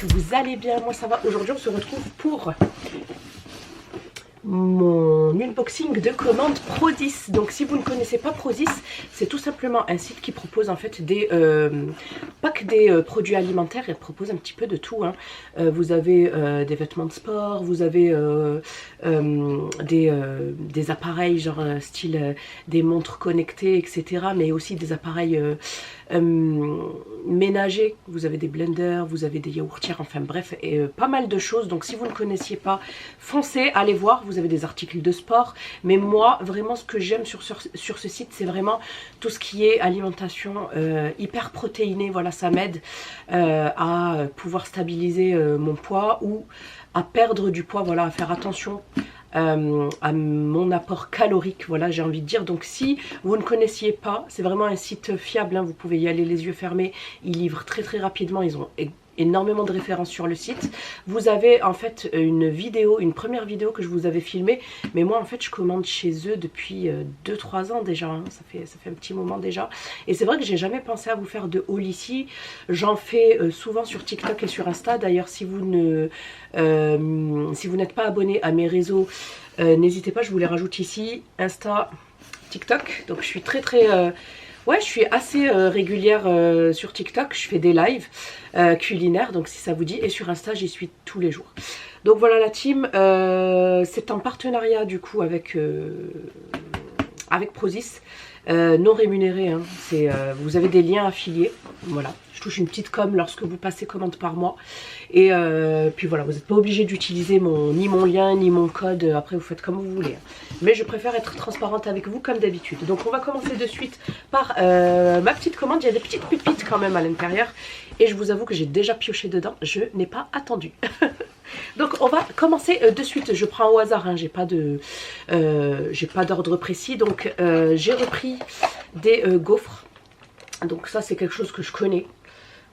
que vous allez bien. Moi ça va. Aujourd'hui on se retrouve pour mon unboxing de commande Prodis. Donc si vous ne connaissez pas Prodis, c'est tout simplement un site qui propose en fait des pas que des produits alimentaires, il propose un petit peu de tout, hein. Vous avez des vêtements de sport, vous avez des appareils genre style des montres connectées, etc. mais aussi des appareils ménagers, vous avez des blenders, vous avez des yaourtières, enfin bref, et pas mal de choses. Donc si vous ne connaissiez pas, foncez, allez voir, vous avez des articles de sport, mais moi vraiment ce que j'aime sur ce site, c'est vraiment tout ce qui est alimentation hyper protéinée. Voilà, ça m'aide à pouvoir stabiliser mon poids ou à perdre du poids, voilà, à faire attention à mon apport calorique, voilà, j'ai envie de dire. Donc si vous ne connaissiez pas, c'est vraiment un site fiable, hein, vous pouvez y aller les yeux fermés, ils livrent très très rapidement, ils ont énormément de références sur le site. Vous avez en fait une vidéo, une première vidéo que je vous avais filmée, mais moi en fait je commande chez eux depuis 2-3 ans déjà, hein. Ça fait un petit moment déjà, et c'est vrai que j'ai jamais pensé à vous faire de haul ici. J'en fais souvent sur TikTok et sur Insta. D'ailleurs si vous n'êtes pas abonné à mes réseaux, n'hésitez pas, je vous les rajoute ici, Insta, TikTok. Donc je suis ouais, je suis assez régulière sur TikTok, je fais des lives culinaires, donc si ça vous dit, et sur Insta j'y suis tous les jours. Donc voilà la team, c'est en partenariat du coup avec Prodis, non rémunéré, hein. Vous avez des liens affiliés, voilà. Je touche une petite com lorsque vous passez commande par mois. Et puis voilà, vous n'êtes pas obligé d'utiliser ni mon lien, ni mon code. Après, vous faites comme vous voulez. Mais je préfère être transparente avec vous comme d'habitude. Donc on va commencer de suite par ma petite commande. Il y a des petites pépites quand même à l'intérieur. Et je vous avoue que j'ai déjà pioché dedans. Je n'ai pas attendu. Donc on va commencer de suite. Je prends au hasard, hein, j'ai pas d'ordre précis. Donc j'ai repris des gaufres. Donc ça c'est quelque chose que je connais.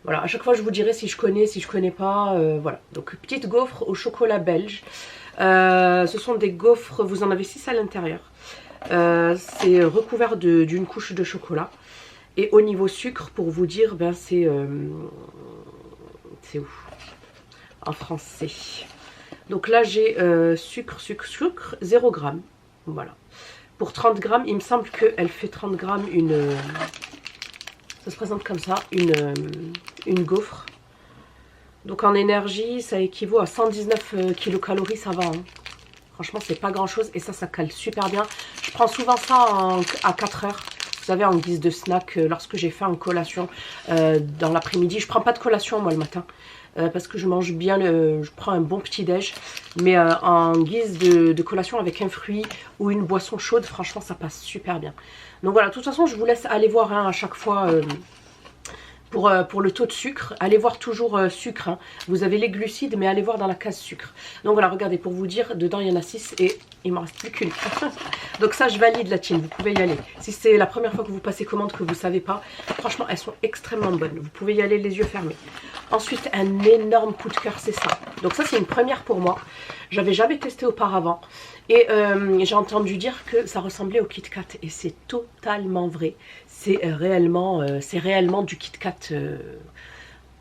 Voilà, à chaque fois je vous dirai si je connais pas, voilà. Donc petites gaufres au chocolat belge. Ce sont des gaufres, vous en avez 6 à l'intérieur. C'est recouvert d'une couche de chocolat. Et au niveau sucre, pour vous dire, ben c'est où? En français. Donc là j'ai sucre, 0 g. Voilà. Pour 30 grammes, il me semble qu'elle fait 30 grammes ça se présente comme ça, une gaufre. Donc en énergie, ça équivaut à 119 kilocalories, ça va, hein. Franchement, c'est pas grand chose et ça cale super bien. Je prends souvent ça à 4 heures. Vous savez, en guise de snack, lorsque j'ai faim en collation dans l'après-midi. Je prends pas de collation moi le matin. Parce que je mange bien, je prends un bon petit déj, mais en guise de collation avec un fruit ou une boisson chaude, franchement ça passe super bien. Donc voilà, de toute façon je vous laisse aller voir, hein, à chaque fois pour le taux de sucre. Allez voir toujours sucre, hein. Vous avez les glucides, mais allez voir dans la case sucre. Donc voilà, regardez, pour vous dire, dedans il y en a 6 et il m'en reste plus qu'une. Donc ça je valide la team, vous pouvez y aller. Si c'est la première fois que vous passez commande, que vous ne savez pas, franchement elles sont extrêmement bonnes. Vous pouvez y aller les yeux fermés. Ensuite un énorme coup de cœur, c'est ça. Donc ça c'est une première pour moi. J'avais jamais testé auparavant. Et j'ai entendu dire que ça ressemblait au Kit Kat. Et c'est totalement vrai. C'est réellement du Kit Kat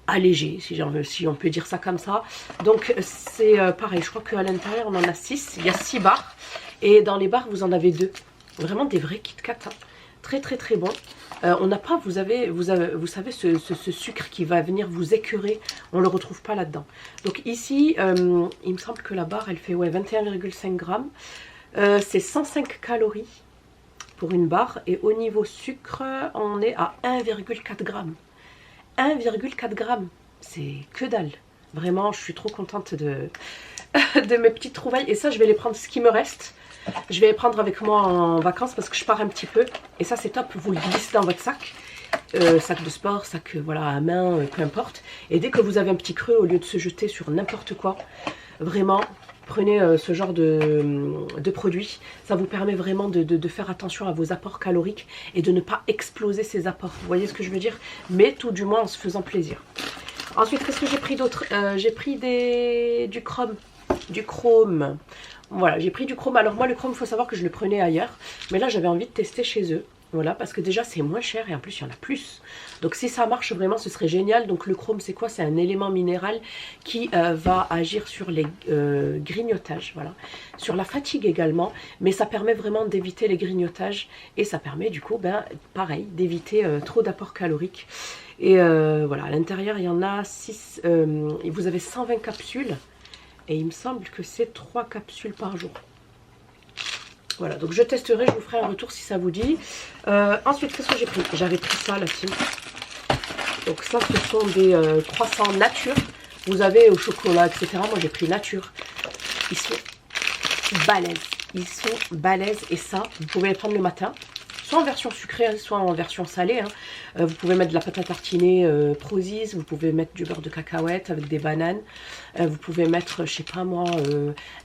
allégé, si on peut dire ça comme ça. Donc c'est pareil, je crois qu'à l'intérieur on en a 6. Il y a 6 barres. Et dans les barres vous en avez 2. Vraiment des vrais Kit Kat, hein. Très très très bon. On n'a pas, vous savez, ce sucre qui va venir vous écœurer, on ne le retrouve pas là-dedans. Donc ici, il me semble que la barre, elle fait, ouais, 21,5 grammes. C'est 105 calories pour une barre. Et au niveau sucre, on est à 1,4 grammes. 1,4 grammes, c'est que dalle. Vraiment, je suis trop contente de mes petites trouvailles. Et ça, je vais les prendre, ce qui me reste. Je vais les prendre avec moi en vacances parce que je pars un petit peu. Et ça c'est top, vous le glissez dans votre sac. Sac de sport, sac voilà, à main, peu importe. Et dès que vous avez un petit creux, au lieu de se jeter sur n'importe quoi, vraiment, prenez ce genre de produit. Ça vous permet vraiment de faire attention à vos apports caloriques et de ne pas exploser ces apports. Vous voyez ce que je veux dire? Mais tout du moins en se faisant plaisir. Ensuite, qu'est-ce que j'ai pris d'autre? J'ai pris du chrome. Voilà, j'ai pris du chrome. Alors moi le chrome, il faut savoir que je le prenais ailleurs, mais là j'avais envie de tester chez eux. Voilà, parce que déjà c'est moins cher et en plus il y en a plus. Donc si ça marche vraiment, ce serait génial. Donc le chrome, c'est quoi? C'est un élément minéral qui va agir sur les grignotages, voilà. Sur la fatigue également, mais ça permet vraiment d'éviter les grignotages. Et ça permet du coup, ben, pareil, d'éviter trop d'apport calorique. Et voilà, à l'intérieur il y en a 6, vous avez 120 capsules. Et il me semble que c'est 3 capsules par jour. Voilà, donc je testerai, je vous ferai un retour si ça vous dit. Ensuite, qu'est-ce que j'ai pris? J'avais pris ça, la team. Donc ça, ce sont des croissants nature. Vous avez au chocolat, etc. Moi, j'ai pris nature. Ils sont balèzes. Ils sont balèzes. Et ça, vous pouvez les prendre le matin. Soit en version sucrée, soit en version salée. Hein. Vous pouvez mettre de la pâte à tartiner Prozis, vous pouvez mettre du beurre de cacahuète avec des bananes. Vous pouvez mettre, je sais pas moi,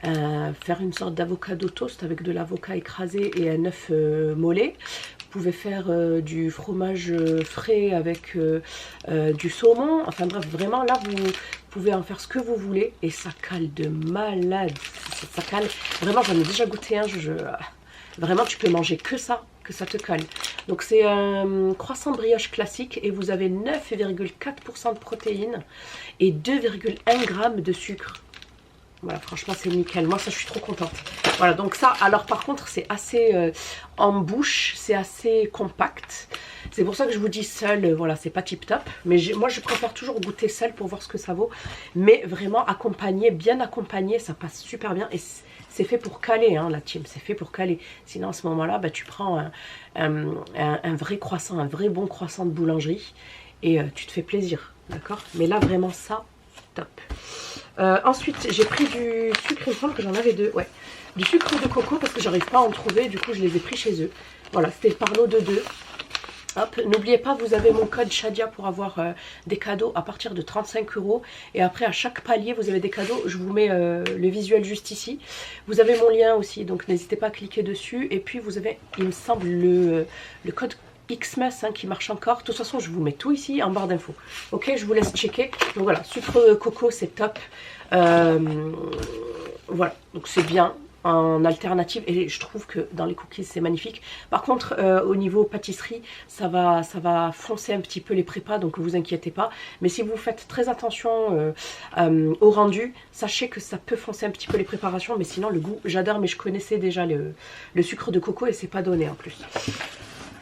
faire une sorte d'avocado toast avec de l'avocat écrasé et un œuf mollet. Vous pouvez faire du fromage frais avec du saumon. Enfin bref, vraiment là, vous pouvez en faire ce que vous voulez. Et ça cale de malade. Ça cale. Vraiment, j'en ai déjà goûté un. Vraiment, tu peux manger que ça te cale. Donc c'est un croissant brioche classique et vous avez 9,4% de protéines et 2,1 g de sucre. Voilà, franchement c'est nickel. Moi ça je suis trop contente. Voilà, donc ça, alors par contre c'est assez en bouche, c'est assez compact. C'est pour ça que je vous dis seul, voilà, c'est pas tip top. Mais moi je préfère toujours goûter seul pour voir ce que ça vaut. Mais vraiment accompagné, bien accompagné, ça passe super bien. Et c'est fait pour caler, hein, la team, c'est fait pour caler. Sinon, à ce moment-là, bah, tu prends un vrai croissant, un vrai bon croissant de boulangerie et tu te fais plaisir, d'accord? Mais là, vraiment, ça, top. Ensuite, j'ai pris du sucre, il me semble que j'en avais deux, ouais. Du sucre de coco parce que j'arrive pas à en trouver, du coup, je les ai pris chez eux. Voilà, c'était par lot de 2. Hop, n'oubliez pas, vous avez mon code Shadia pour avoir des cadeaux à partir de 35 €. Et après, à chaque palier, vous avez des cadeaux. Je vous mets le visuel juste ici. Vous avez mon lien aussi, donc n'hésitez pas à cliquer dessus. Et puis, vous avez, il me semble, le code Xmas hein, qui marche encore. De toute façon, je vous mets tout ici en barre d'infos. Ok, je vous laisse checker. Donc voilà, sucre coco, c'est top. Voilà, donc c'est bien. En alternative et je trouve que dans les cookies c'est magnifique. Par contre au niveau pâtisserie ça va foncer un petit peu les prépas, donc vous inquiétez pas, mais si vous faites très attention au rendu, sachez que ça peut foncer un petit peu les préparations, mais sinon le goût j'adore, mais je connaissais déjà le sucre de coco et c'est pas donné en plus.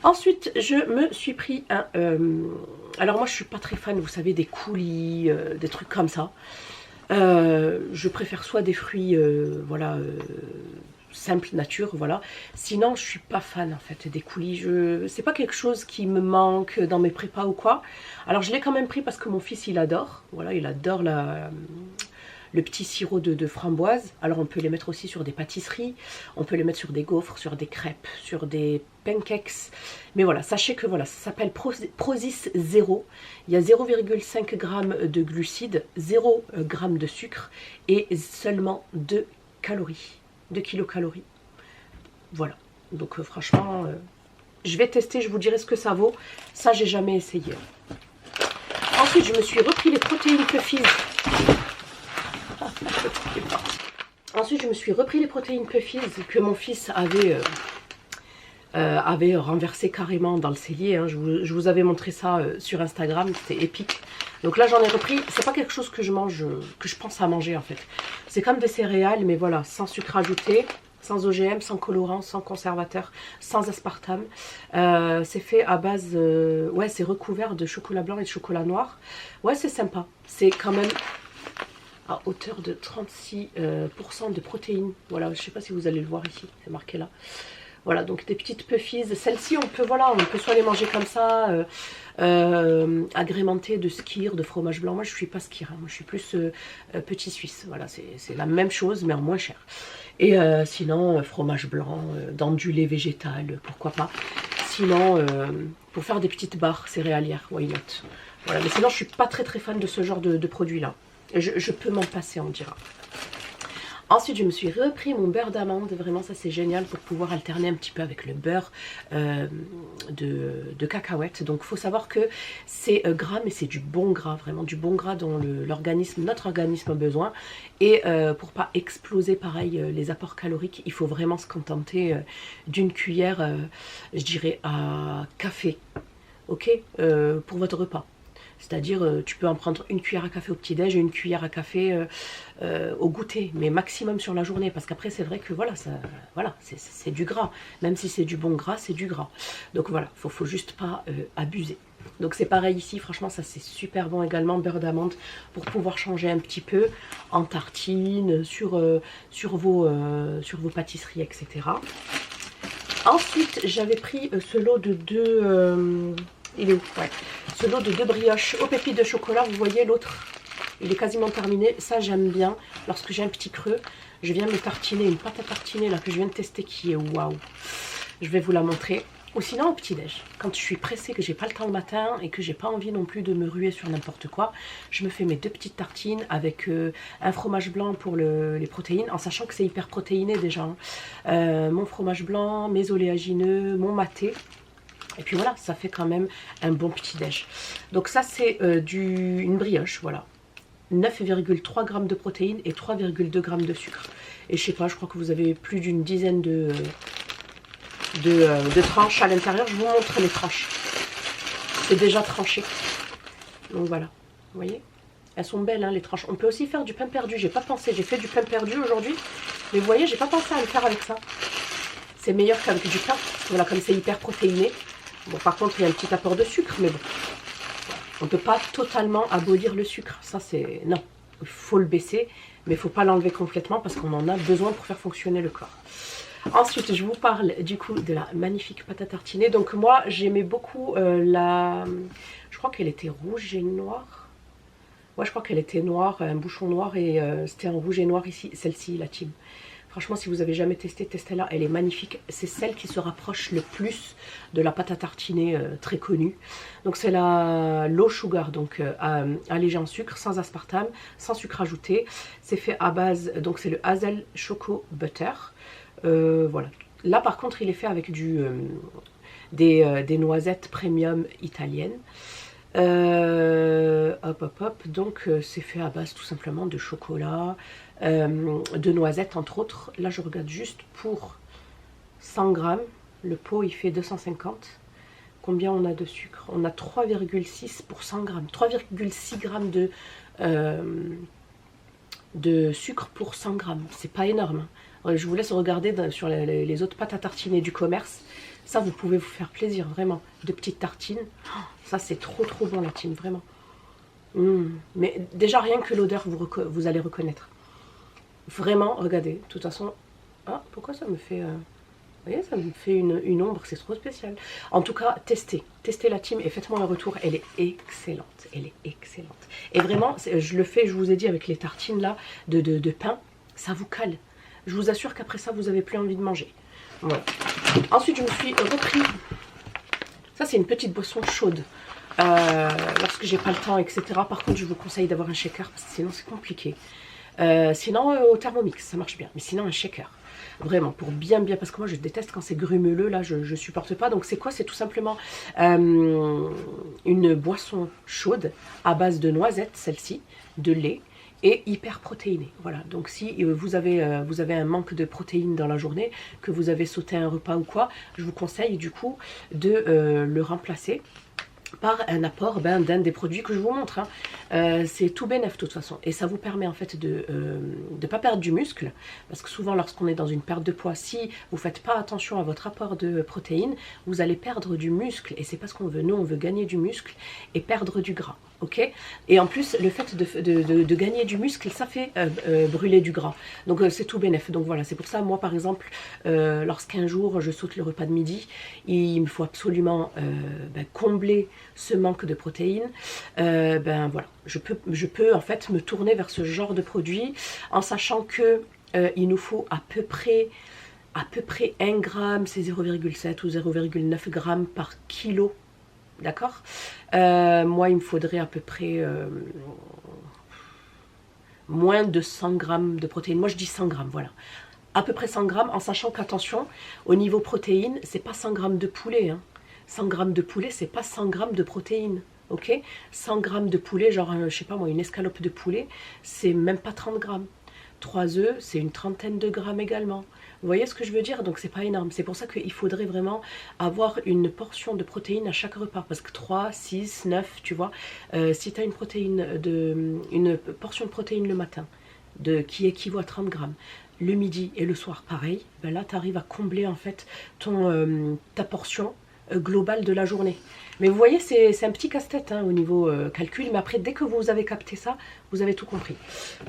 Ensuite je me suis pris un alors moi je suis pas très fan, vous savez, des coulis, des trucs comme ça. Je préfère soit des fruits voilà simple nature, voilà. Sinon je suis pas fan en fait des coulis, c'est pas quelque chose qui me manque dans mes prépas ou quoi. Alors je l'ai quand même pris parce que mon fils il adore, voilà, il adore le petit sirop de framboise. Alors on peut les mettre aussi sur des pâtisseries, on peut les mettre sur des gaufres, sur des crêpes, sur des pancakes. Mais voilà, sachez que voilà, ça s'appelle Prozis 0. Il y a 0,5 g de glucides, 0 g de sucre et seulement 2 calories, 2 kilocalories. Voilà, donc franchement, je vais tester, je vous dirai ce que ça vaut. Ça, j'ai jamais essayé. Ensuite, je me suis repris les protéines Puffies. Ensuite, je me suis repris les protéines Puffies que mon fils avait renversé carrément dans le cellier. Hein. Je vous avais montré ça sur Instagram, c'était épique. Donc là, j'en ai repris. C'est pas quelque chose que je mange, que je pense à manger en fait. C'est comme des céréales, mais voilà, sans sucre ajouté, sans OGM, sans colorant, sans conservateur, sans aspartame. C'est fait à base, ouais, c'est recouvert de chocolat blanc et de chocolat noir. Ouais, c'est sympa. C'est quand même à hauteur de 36% de protéines. Voilà, je sais pas si vous allez le voir ici, c'est marqué là. Voilà, donc des petites puffies. Celles-ci, on peut soit les manger comme ça, agrémentées de skyr, de fromage blanc. Moi, je suis pas skyr, hein. Moi, je suis plus petit suisse. Voilà, c'est la même chose, mais en moins cher. Et sinon, fromage blanc, dans du lait végétal, pourquoi pas. Sinon, pour faire des petites barres céréalières, why not. Voilà, mais sinon, je suis pas très fan de ce genre de produit-là. Je peux m'en passer, on dira. Ensuite, je me suis repris mon beurre d'amande. Vraiment, ça c'est génial pour pouvoir alterner un petit peu avec le beurre de cacahuète. Donc, il faut savoir que c'est gras, mais c'est du bon gras, vraiment du bon gras dont notre organisme a besoin. Et pour pas exploser, pareil, les apports caloriques, il faut vraiment se contenter d'une cuillère, je dirais, à café, ok, pour votre repas. C'est-à-dire, tu peux en prendre une cuillère à café au petit-déj et une cuillère à café au goûter, mais maximum sur la journée, parce qu'après, c'est vrai que voilà, c'est du gras. Même si c'est du bon gras, c'est du gras. Donc voilà, faut juste pas abuser. Donc c'est pareil ici, franchement, ça c'est super bon également, beurre d'amande, pour pouvoir changer un petit peu en tartine, sur vos pâtisseries, etc. Ensuite, j'avais pris ce lot de deux... il est où? Ouais. Ce lot de 2 brioches aux pépites de chocolat, vous voyez l'autre, il est quasiment terminé. Ça j'aime bien, lorsque j'ai un petit creux, je viens me tartiner une pâte à tartiner là que je viens de tester qui est waouh. Je vais vous la montrer. Ou sinon au petit-déj, quand je suis pressée, que j'ai pas le temps le matin et que j'ai pas envie non plus de me ruer sur n'importe quoi, je me fais mes 2 petites tartines avec un fromage blanc pour les protéines, en sachant que c'est hyper protéiné déjà. Mon fromage blanc, mes oléagineux, mon maté. Et puis voilà, ça fait quand même un bon petit-déj. Donc ça c'est une brioche, voilà. 9,3 g de protéines et 3,2 g de sucre. Et je sais pas, je crois que vous avez plus d'une dizaine de tranches à l'intérieur. Je vous montre les tranches. C'est déjà tranché. Donc voilà, vous voyez, elles sont belles hein, les tranches. On peut aussi faire du pain perdu. J'ai pas pensé, j'ai fait du pain perdu aujourd'hui. Mais vous voyez, j'ai pas pensé à le faire avec ça. C'est meilleur qu'avec du pain. Voilà, comme c'est hyper protéiné. Bon, par contre, il y a un petit apport de sucre, mais bon. On ne peut pas totalement abolir le sucre. Ça, c'est... Non, il faut le baisser, mais il ne faut pas l'enlever complètement parce qu'on en a besoin pour faire fonctionner le corps. Ensuite, je vous parle du coup de la magnifique pâte à tartiner. Donc moi, j'aimais beaucoup la... Je crois qu'elle était rouge et noire. Ouais, je crois qu'elle était noire, un bouchon noir et c'était en rouge et noir ici. Celle-ci, la team. Franchement, si vous avez jamais testé, testez-la, elle est magnifique. C'est celle qui se rapproche le plus de la pâte à tartiner très connue. Donc c'est la low sugar, donc allégée en sucre, sans aspartame, sans sucre ajouté. C'est fait à base, donc c'est le Hazel Choco Butter. Voilà. Là par contre, il est fait avec des noisettes premium italiennes. Hop. Donc c'est fait à base tout simplement de chocolat, de noisettes entre autres. Là je regarde juste pour 100 grammes. Le pot il fait 250. Combien on a de sucre? On a 3,6 pour 100 grammes. 3,6 grammes de sucre pour 100 grammes. C'est pas énorme. Je vous laisse regarder sur les autres pâtes à tartiner du commerce. Ça, vous pouvez vous faire plaisir, vraiment. De petites tartines. Ça, c'est trop bon, la team, vraiment. Mais déjà, rien que l'odeur, vous allez reconnaître. Vraiment, regardez. De toute façon... Ah, pourquoi ça me fait... Vous voyez, ça me fait une ombre, c'est trop spécial. En tout cas, testez la team et faites-moi un retour. Elle est excellente, elle est excellente. Et vraiment, je le fais, je vous ai dit, avec les tartines là, de pain, ça vous cale. Je vous assure qu'après ça, vous n'avez plus envie de manger. Voilà. Ensuite, je me suis repris... Ça, c'est une petite boisson chaude. Lorsque j'ai pas le temps, etc. Par contre, je vous conseille d'avoir un shaker, parce que sinon, c'est compliqué. Sinon, au Thermomix, ça marche bien. Mais sinon, un shaker. Vraiment, pour bien, parce que moi, je déteste quand c'est grumeleux, là, je supporte pas. Donc, c'est quoi? C'est tout simplement une boisson chaude à base de noisettes, celle-ci, de lait, et hyper protéinée. Voilà, donc si vous avez un manque de protéines dans la journée, que vous avez sauté un repas ou quoi, je vous conseille du coup de le remplacer par un apport d'un des produits que je vous montre. Hein. C'est tout bénef de toute façon. Et ça vous permet en fait de ne pas perdre du muscle. Parce que souvent lorsqu'on est dans une perte de poids, si vous ne faites pas attention à votre apport de protéines, vous allez perdre du muscle. Et c'est pas ce qu'on veut. Nous, on veut gagner du muscle et perdre du gras. Okay, et en plus, le fait de gagner du muscle, ça fait brûler du gras. Donc c'est tout bénef. Donc voilà, c'est pour ça, moi par exemple, lorsqu'un jour je saute le repas de midi, il me faut absolument combler ce manque de protéines. Voilà, je peux en fait me tourner vers ce genre de produit en sachant que il nous faut à peu près 1 gramme, c'est 0,7 ou 0,9 grammes par kilo. D'accord. Moi, il me faudrait à peu près moins de 100 grammes de protéines. Moi je dis 100 grammes, voilà. À peu près 100 grammes, en sachant qu'attention, au niveau protéines, c'est pas 100 grammes de poulet. Hein. 100 grammes de poulet, c'est pas 100 grammes de protéines. Ok, 100 grammes de poulet, genre, je sais pas moi, une escalope de poulet, c'est même pas 30 grammes. 3 œufs, c'est une trentaine de grammes également. Vous voyez ce que je veux dire? Donc c'est pas énorme. C'est pour ça qu'il faudrait vraiment avoir une portion de protéines à chaque repas. Parce que 3, 6, 9, tu vois, si tu as une portion de protéines le matin, qui équivaut à 30 grammes, le midi et le soir pareil, ben là tu arrives à combler en fait ta portion globale de la journée. Mais vous voyez, c'est un petit casse-tête hein, au niveau calcul, mais après, dès que vous avez capté ça, vous avez tout compris.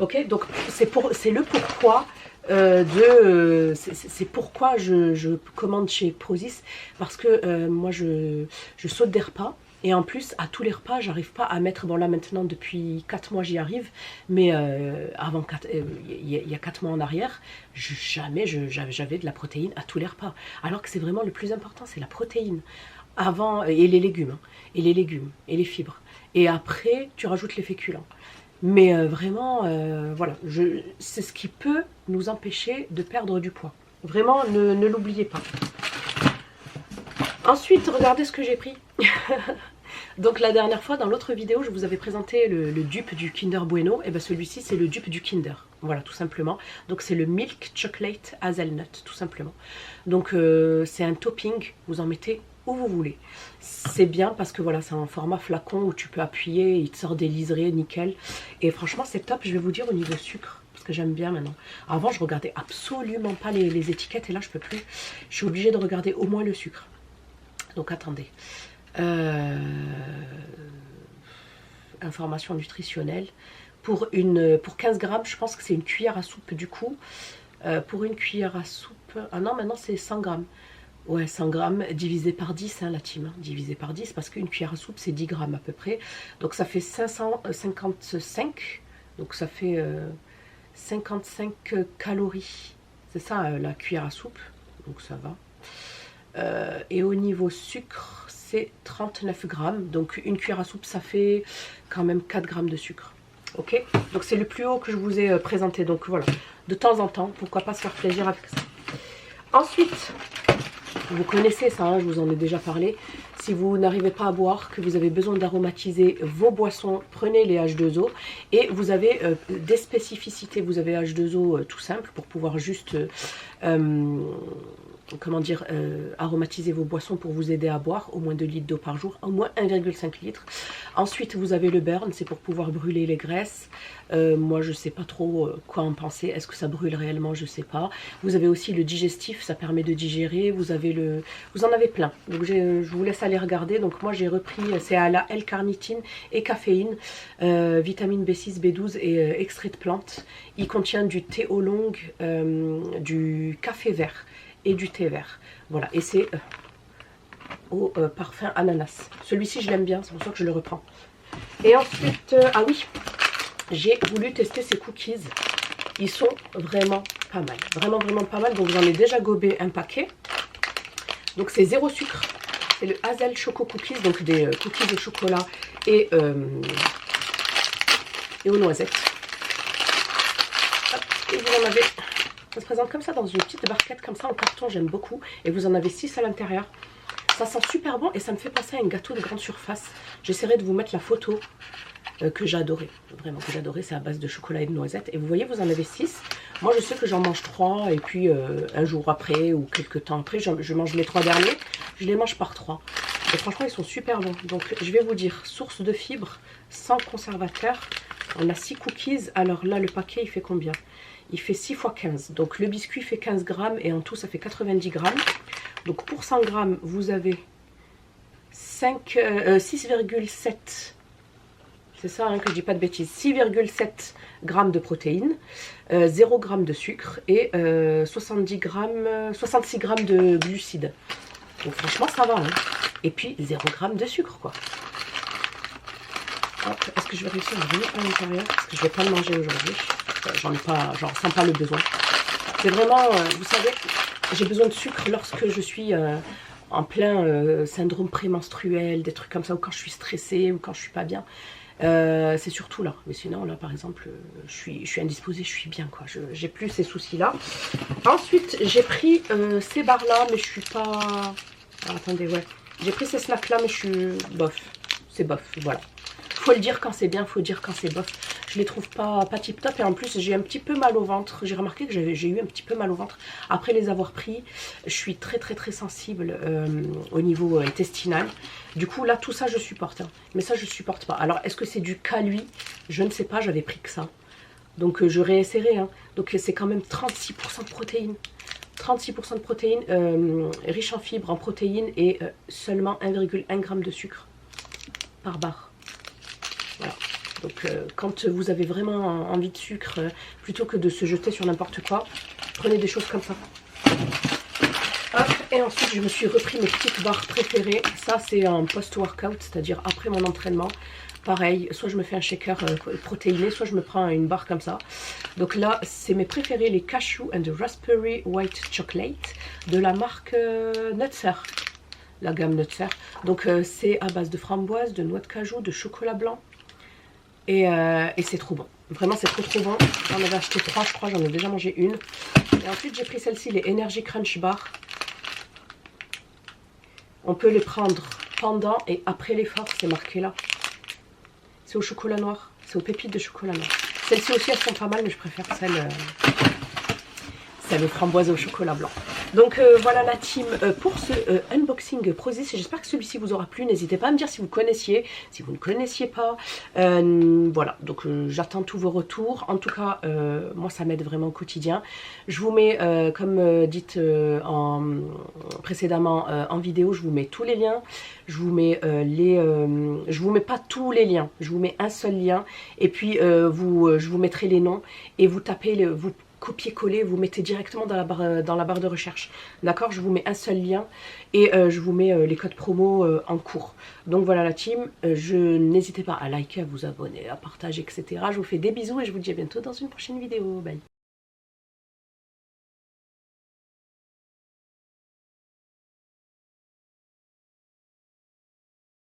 Ok, donc c'est le pourquoi c'est pourquoi je commande chez Prozis, parce que moi, je saute des repas. Et en plus, à tous les repas, j'arrive pas à mettre, bon là maintenant depuis 4 mois j'y arrive, mais avant il y a 4 mois en arrière, jamais j'avais de la protéine à tous les repas. Alors que c'est vraiment le plus important, c'est la protéine. Avant, et les légumes, hein, et les légumes, et les fibres. Et après, tu rajoutes les féculents. Mais vraiment, voilà, c'est ce qui peut nous empêcher de perdre du poids. Vraiment, ne l'oubliez pas. Ensuite, regardez ce que j'ai pris. Donc la dernière fois, dans l'autre vidéo, je vous avais présenté le dupe du Kinder Bueno. Et bien celui-ci, c'est le dupe du Kinder. Voilà, tout simplement. Donc c'est le Milk Chocolate Hazelnut, tout simplement. Donc c'est un topping, vous en mettez où vous voulez. C'est bien parce que voilà, c'est un format flacon où tu peux appuyer, il te sort des liserés, nickel. Et franchement, c'est top, je vais vous dire, au niveau sucre. Parce que j'aime bien maintenant. Avant, je regardais absolument pas les étiquettes et là, je peux plus. Je suis obligée de regarder au moins le sucre. Donc attendez. Information nutritionnelle. Pour 15 grammes, je pense que c'est une cuillère à soupe du coup. Pour une cuillère à soupe... Ah non, maintenant c'est 100 grammes. Ouais, 100 grammes divisé par 10, hein, la team. Hein, divisé par 10, parce qu'une cuillère à soupe, c'est 10 grammes à peu près. Donc ça fait 555. Donc ça fait 55 calories. C'est ça, la cuillère à soupe. Donc ça va. Et au niveau sucre, c'est 39 grammes. Donc une cuillère à soupe, ça fait quand même 4 grammes de sucre. Ok, donc c'est le plus haut que je vous ai présenté. Donc voilà, de temps en temps, pourquoi pas se faire plaisir avec ça. Ensuite, vous connaissez ça, hein, je vous en ai déjà parlé. Si vous n'arrivez pas à boire, que vous avez besoin d'aromatiser vos boissons, prenez les H2O. Et vous avez des spécificités. Vous avez H2O tout simple pour pouvoir juste... comment dire, aromatiser vos boissons pour vous aider à boire au moins 2 litres d'eau par jour, au moins 1,5 litre. Ensuite, vous avez le burn, c'est pour pouvoir brûler les graisses. Moi, je ne sais pas trop quoi en penser. Est-ce que ça brûle réellement? Je ne sais pas. Vous avez aussi le digestif, ça permet de digérer. Vous en avez plein. Donc, je vous laisse aller regarder. Donc, moi, j'ai repris, c'est à la L-carnitine et caféine, vitamine B6, B12 et extrait de plantes. Il contient du thé oolong, du café vert et du thé vert. Voilà, et c'est au parfum ananas. Celui-ci, je l'aime bien, c'est pour ça que je le reprends. Et ensuite, ah oui, j'ai voulu tester ces cookies. Ils sont vraiment pas mal. Vraiment, vraiment pas mal. Donc, j'en ai déjà gobé un paquet. Donc, c'est 0 sucre. C'est le Hazel Choco Cookies, donc des cookies au chocolat et aux noisettes. Hop, et vous en avez... Ça se présente comme ça dans une petite barquette comme ça en carton, j'aime beaucoup. Et vous en avez 6 à l'intérieur. Ça sent super bon et ça me fait penser à un gâteau de grande surface. J'essaierai de vous mettre la photo que j'adorais. Vraiment que j'adorais, c'est à base de chocolat et de noisettes. Et vous voyez, vous en avez 6. Moi, je sais que j'en mange 3 et puis un jour après ou quelques temps après, je mange les 3 derniers. Je les mange par 3. Et franchement, ils sont super bons. Donc, je vais vous dire, source de fibres, sans conservateur. On a 6 cookies. Alors là, le paquet, il fait combien ? Il fait 6 x 15. Donc le biscuit fait 15 grammes et en tout ça fait 90 grammes. Donc pour 100 grammes, vous avez 6,7. C'est ça hein, que je dis pas de bêtises. 6,7 grammes de protéines, 0 g de sucre et 66 grammes de glucides. Donc franchement ça va. Hein. Et puis 0 g de sucre quoi. Est-ce que je vais réussir à remettre à l'intérieur? Parce que je ne vais pas le manger aujourd'hui. J'en ressens pas le besoin. C'est vraiment, vous savez, j'ai besoin de sucre lorsque je suis en plein syndrome prémenstruel, des trucs comme ça, ou quand je suis stressée, ou quand je suis pas bien. C'est surtout là. Mais sinon, là, par exemple, je suis indisposée, je suis bien, quoi. J'ai plus ces soucis-là. Ensuite, j'ai pris ces barres-là, mais je suis pas... Ah, attendez, ouais. J'ai pris ces snacks-là, mais je suis bof. C'est bof, voilà. Faut le dire quand c'est bien, faut le dire quand c'est bof. Je les trouve pas tip top, et en plus j'ai un petit peu mal au ventre. J'ai remarqué que j'ai eu un petit peu mal au ventre après les avoir pris. Je suis très sensible au niveau intestinal. Du coup là tout ça je supporte, hein. Mais ça je supporte pas. Alors est-ce que c'est du cas lui? Je ne sais pas, j'avais pris que ça. Donc je réessayerai, hein. Donc c'est quand même 36% de protéines. 36% de protéines, riche en fibres, en protéines, et seulement 1,1 g de sucre par barre. Voilà. Donc quand vous avez vraiment envie de sucre, plutôt que de se jeter sur n'importe quoi, prenez des choses comme ça. Hop, et ensuite je me suis repris mes petites barres préférées. Ça c'est en post-workout, c'est-à-dire après mon entraînement. Pareil, soit je me fais un shaker protéiné, soit je me prends une barre comme ça. Donc là, c'est mes préférés, les Cashew and Raspberry White Chocolate de la marque Nutser. La gamme Nutser. Donc c'est à base de framboise, de noix de cajou, de chocolat blanc. Et c'est trop bon. Vraiment, c'est trop bon. J'en avais acheté 3, je crois. J'en ai déjà mangé une. Et ensuite, j'ai pris celle-ci, les Energy Crunch Bar. On peut les prendre pendant et après l'effort. C'est marqué là. C'est au chocolat noir. C'est aux pépites de chocolat noir. Celles-ci aussi, elles sont pas mal, mais je préfère celle framboise au chocolat blanc. Donc voilà la team pour ce unboxing Prozis. J'espère que celui-ci vous aura plu. N'hésitez pas à me dire si vous connaissiez, si vous ne connaissiez pas. Voilà, donc j'attends tous vos retours. En tout cas, moi ça m'aide vraiment au quotidien. Je vous mets, comme dit précédemment en vidéo, je vous mets tous les liens. Je vous mets je vous mets pas tous les liens. Je vous mets un seul lien. Et puis je vous mettrai les noms et vous tapez vous copier-coller, vous mettez directement dans la barre de recherche. D'accord? Je vous mets un seul lien et je vous mets les codes promo en cours. Donc voilà la team, n'hésitez pas à liker, à vous abonner, à partager, etc. Je vous fais des bisous et je vous dis à bientôt dans une prochaine vidéo. Bye!